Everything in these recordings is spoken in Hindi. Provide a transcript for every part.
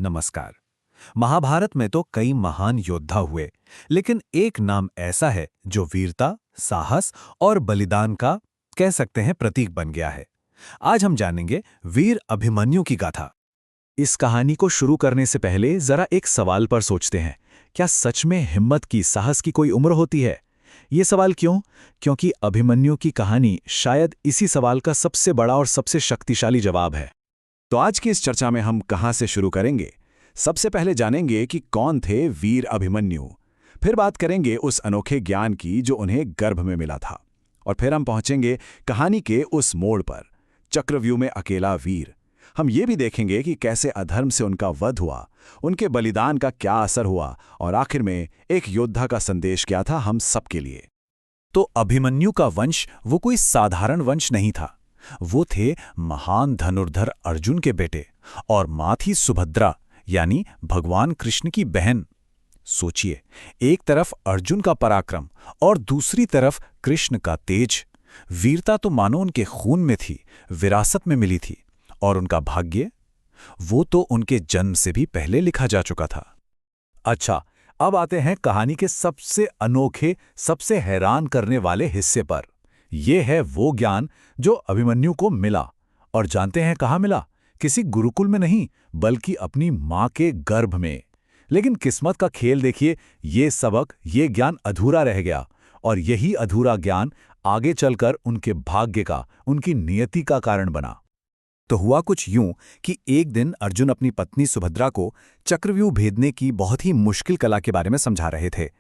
नमस्कार। महाभारत में तो कई महान योद्धा हुए, लेकिन एक नाम ऐसा है जो वीरता, साहस और बलिदान का कह सकते हैं प्रतीक बन गया है। आज हम जानेंगे वीर अभिमन्यु की गाथा। इस कहानी को शुरू करने से पहले जरा एक सवाल पर सोचते हैं। क्या सच में हिम्मत की, साहस की कोई उम्र होती है? ये सवाल क्यों? क्योंकि अभिमन्यु की कहानी शायद इसी सवाल का सबसे बड़ा और सबसे शक्तिशाली जवाब है। तो आज की इस चर्चा में हम कहां से शुरू करेंगे? सबसे पहले जानेंगे कि कौन थे वीर अभिमन्यु। फिर बात करेंगे उस अनोखे ज्ञान की जो उन्हें गर्भ में मिला था। और फिर हम पहुंचेंगे कहानी के उस मोड़ पर, चक्रव्यूह में अकेला वीर। हम ये भी देखेंगे कि कैसे अधर्म से उनका वध हुआ, उनके बलिदान का क्या असर हुआ, और आखिर में एक योद्धा का संदेश क्या था हम सबके लिए। तो अभिमन्यु का वंश वो कोई साधारण वंश नहीं था। वो थे महान धनुर्धर अर्जुन के बेटे, और मां थी सुभद्रा, यानी भगवान कृष्ण की बहन। सोचिए, एक तरफ अर्जुन का पराक्रम और दूसरी तरफ कृष्ण का तेज। वीरता तो मानो उनके खून में थी, विरासत में मिली थी। और उनका भाग्य, वो तो उनके जन्म से भी पहले लिखा जा चुका था। अच्छा, अब आते हैं कहानी के सबसे अनोखे, सबसे हैरान करने वाले हिस्से पर। यह है वो ज्ञान जो अभिमन्यु को मिला। और जानते हैं कहाँ मिला? किसी गुरुकुल में नहीं, बल्कि अपनी मां के गर्भ में। लेकिन किस्मत का खेल देखिए, ये सबक, ये ज्ञान अधूरा रह गया। और यही अधूरा ज्ञान आगे चलकर उनके भाग्य का, उनकी नियति का कारण बना। तो हुआ कुछ यूं कि एक दिन अर्जुन अपनी पत्नी सुभद्रा को चक्रव्यूह भेदने की बहुत ही मुश्किल कला के बारे में समझा रहे थे।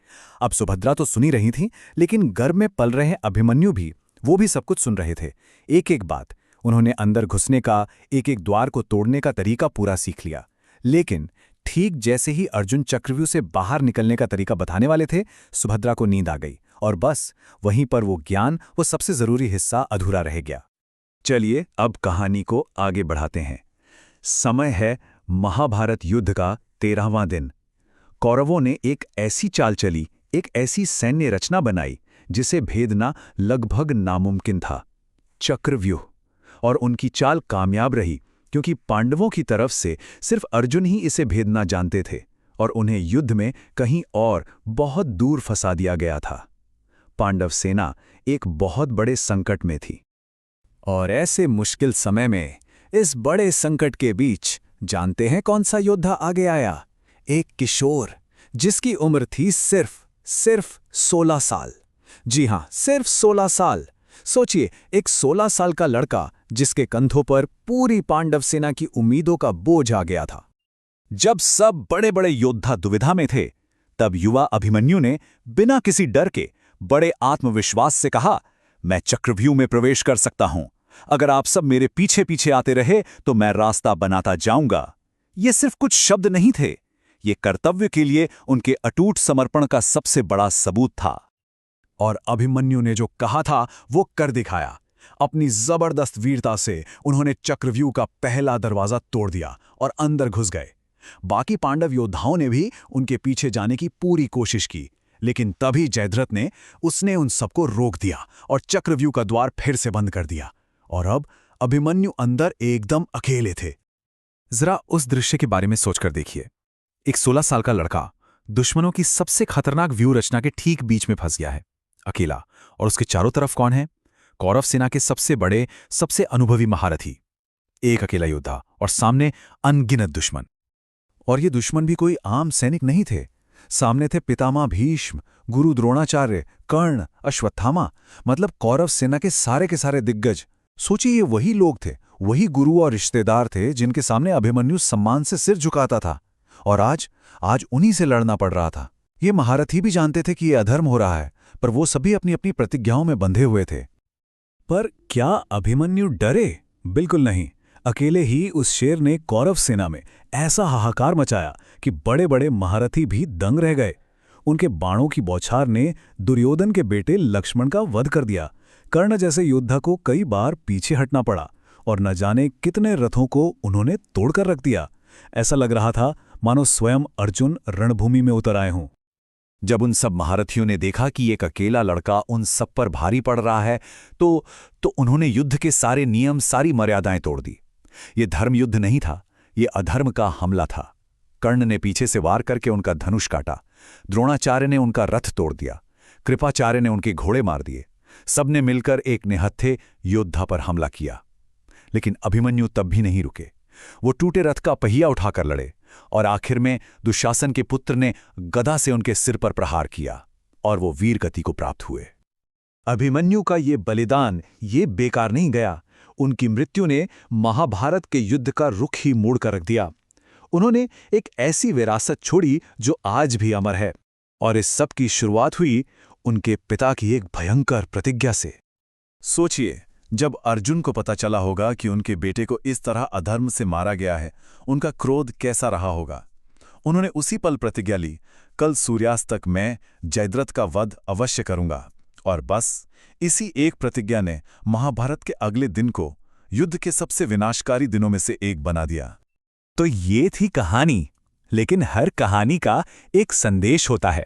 अब सुभद्रा तो सुनी रही थी, लेकिन गर्भ में पल रहे अभिमन्यु भी, वो भी सब कुछ सुन रहे थे। एक एक बात। उन्होंने अंदर घुसने का, एक एक द्वार को तोड़ने का तरीका पूरा सीख लिया। लेकिन ठीक जैसे ही अर्जुन चक्रव्यूह से बाहर निकलने का तरीका बताने वाले थे, सुभद्रा को नींद आ गई। और बस वहीं पर वो ज्ञान, वो सबसे जरूरी हिस्सा अधूरा रह गया। चलिए अब कहानी को आगे बढ़ाते हैं। समय है महाभारत युद्ध का 13वां दिन। कौरवों ने एक ऐसी चाल चली, एक ऐसी सैन्य रचना बनाई जिसे भेदना लगभग नामुमकिन था, चक्रव्यूह। और उनकी चाल कामयाब रही, क्योंकि पांडवों की तरफ से सिर्फ अर्जुन ही इसे भेदना जानते थे, और उन्हें युद्ध में कहीं और बहुत दूर फंसा दिया गया था। पांडव सेना एक बहुत बड़े संकट में थी। और ऐसे मुश्किल समय में, इस बड़े संकट के बीच, जानते हैं कौन सा योद्धा आगे आया? एक किशोर, जिसकी उम्र थी सिर्फ 16 साल। जी हां, सिर्फ 16 साल। सोचिए, एक 16 साल का लड़का जिसके कंधों पर पूरी पांडव सेना की उम्मीदों का बोझ आ गया था। जब सब बड़े बड़े योद्धा दुविधा में थे, तब युवा अभिमन्यु ने बिना किसी डर के, बड़े आत्मविश्वास से कहा, मैं चक्रव्यूह में प्रवेश कर सकता हूं। अगर आप सब मेरे पीछे पीछे आते रहे तो मैं रास्ता बनाता जाऊंगा। ये सिर्फ कुछ शब्द नहीं थे, ये कर्तव्य के लिए उनके अटूट समर्पण का सबसे बड़ा सबूत था। और अभिमन्यु ने जो कहा था वो कर दिखाया। अपनी जबरदस्त वीरता से उन्होंने चक्रव्यूह का पहला दरवाजा तोड़ दिया और अंदर घुस गए। बाकी पांडव योद्धाओं ने भी उनके पीछे जाने की पूरी कोशिश की, लेकिन तभी जयद्रथ ने उन सबको रोक दिया और चक्रव्यूह का द्वार फिर से बंद कर दिया। और अब अभिमन्यु अंदर एकदम अकेले थे। जरा उस दृश्य के बारे में सोचकर देखिए। एक 16 साल का लड़का दुश्मनों की सबसे खतरनाक व्यूह रचना के ठीक बीच में फंस गया है, अकेला। और उसके चारों तरफ कौन है? कौरव सेना के सबसे बड़े, सबसे अनुभवी महारथी। एक अकेला योद्धा और सामने अनगिनत दुश्मन। और ये दुश्मन भी कोई आम सैनिक नहीं थे। सामने थे पितामह भीष्म, गुरु द्रोणाचार्य, कर्ण, अश्वत्थामा, मतलब कौरव सेना के सारे दिग्गज। सोचिए, ये वही लोग थे, वही गुरु और रिश्तेदार थे जिनके सामने अभिमन्यु सम्मान से सिर झुकाता था। और आज उन्हीं से लड़ना पड़ रहा था। ये महारथी भी जानते थे कि ये अधर्म हो रहा है, पर वो सभी अपनी अपनी प्रतिज्ञाओं में बंधे हुए थे। पर क्या अभिमन्यु डरे? बिल्कुल नहीं। अकेले ही उस शेर ने कौरव सेना में ऐसा हाहाकार मचाया कि बड़े बड़े महारथी भी दंग रह गए। उनके बाणों की बौछार ने दुर्योधन के बेटे लक्ष्मण का वध कर दिया। कर्ण जैसे योद्धा को कई बार पीछे हटना पड़ा, और न जाने कितने रथों को उन्होंने तोड़कर रख दिया। ऐसा लग रहा था मानो स्वयं अर्जुन रणभूमि में उतर आए हों। जब उन सब महारथियों ने देखा कि एक अकेला लड़का उन सब पर भारी पड़ रहा है, तो उन्होंने युद्ध के सारे नियम, सारी मर्यादाएं तोड़ दी। ये धर्म युद्ध नहीं था, ये अधर्म का हमला था। कर्ण ने पीछे से वार करके उनका धनुष काटा, द्रोणाचार्य ने उनका रथ तोड़ दिया, कृपाचार्य ने उनके घोड़े मार दिए। सबने मिलकर एक निहत्थे योद्धा पर हमला किया। लेकिन अभिमन्यु तब भी नहीं रुके। वो टूटे रथ का पहिया उठाकर लड़े और आखिर में दुशासन के पुत्र ने गदा से उनके सिर पर प्रहार किया और वो वीर गति को प्राप्त हुए। अभिमन्यु का ये बलिदान ये बेकार नहीं गया। उनकी मृत्यु ने महाभारत के युद्ध का रुख ही मोड़ कर रख दिया। उन्होंने एक ऐसी विरासत छोड़ी जो आज भी अमर है, और इस सब की शुरुआत हुई उनके पिता की एक भयंकर प्रतिज्ञा से। सोचिए, जब अर्जुन को पता चला होगा कि उनके बेटे को इस तरह अधर्म से मारा गया है, उनका क्रोध कैसा रहा होगा। उन्होंने उसी पल प्रतिज्ञा ली, कल सूर्यास्त तक मैं जयद्रथ का वध अवश्य करूंगा। और बस इसी एक प्रतिज्ञा ने महाभारत के अगले दिन को युद्ध के सबसे विनाशकारी दिनों में से एक बना दिया। तो ये थी कहानी, लेकिन हर कहानी का एक संदेश होता है।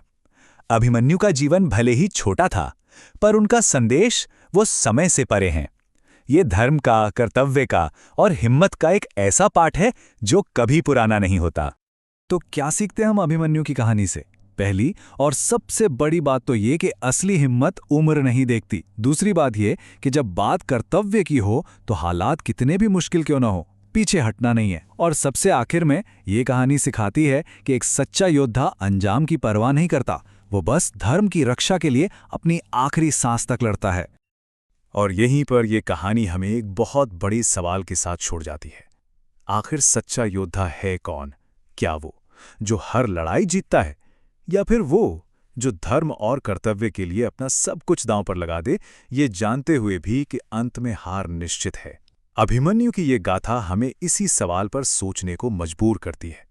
अभिमन्यु का जीवन भले ही छोटा था, पर उनका संदेश वो समय से परे हैं। ये धर्म का, कर्तव्य का और हिम्मत का एक ऐसा पाठ है जो कभी पुराना नहीं होता। तो क्या सीखते हम अभिमन्यु की कहानी से? पहली और सबसे बड़ी बात तो ये कि असली हिम्मत उम्र नहीं देखती। दूसरी बात ये कि जब बात कर्तव्य की हो तो हालात कितने भी मुश्किल क्यों ना हो, पीछे हटना नहीं है। और सबसे आखिर में ये कहानी सिखाती है कि एक सच्चा योद्धा अंजाम की परवाह नहीं करता, वो बस धर्म की रक्षा के लिए अपनी आखिरी सांस तक लड़ता है। और यहीं पर यह कहानी हमें एक बहुत बड़ी सवाल के साथ छोड़ जाती है। आखिर सच्चा योद्धा है कौन? क्या वो जो हर लड़ाई जीतता है, या फिर वो जो धर्म और कर्तव्य के लिए अपना सब कुछ दांव पर लगा दे, ये जानते हुए भी कि अंत में हार निश्चित है? अभिमन्यु की ये गाथा हमें इसी सवाल पर सोचने को मजबूर करती है।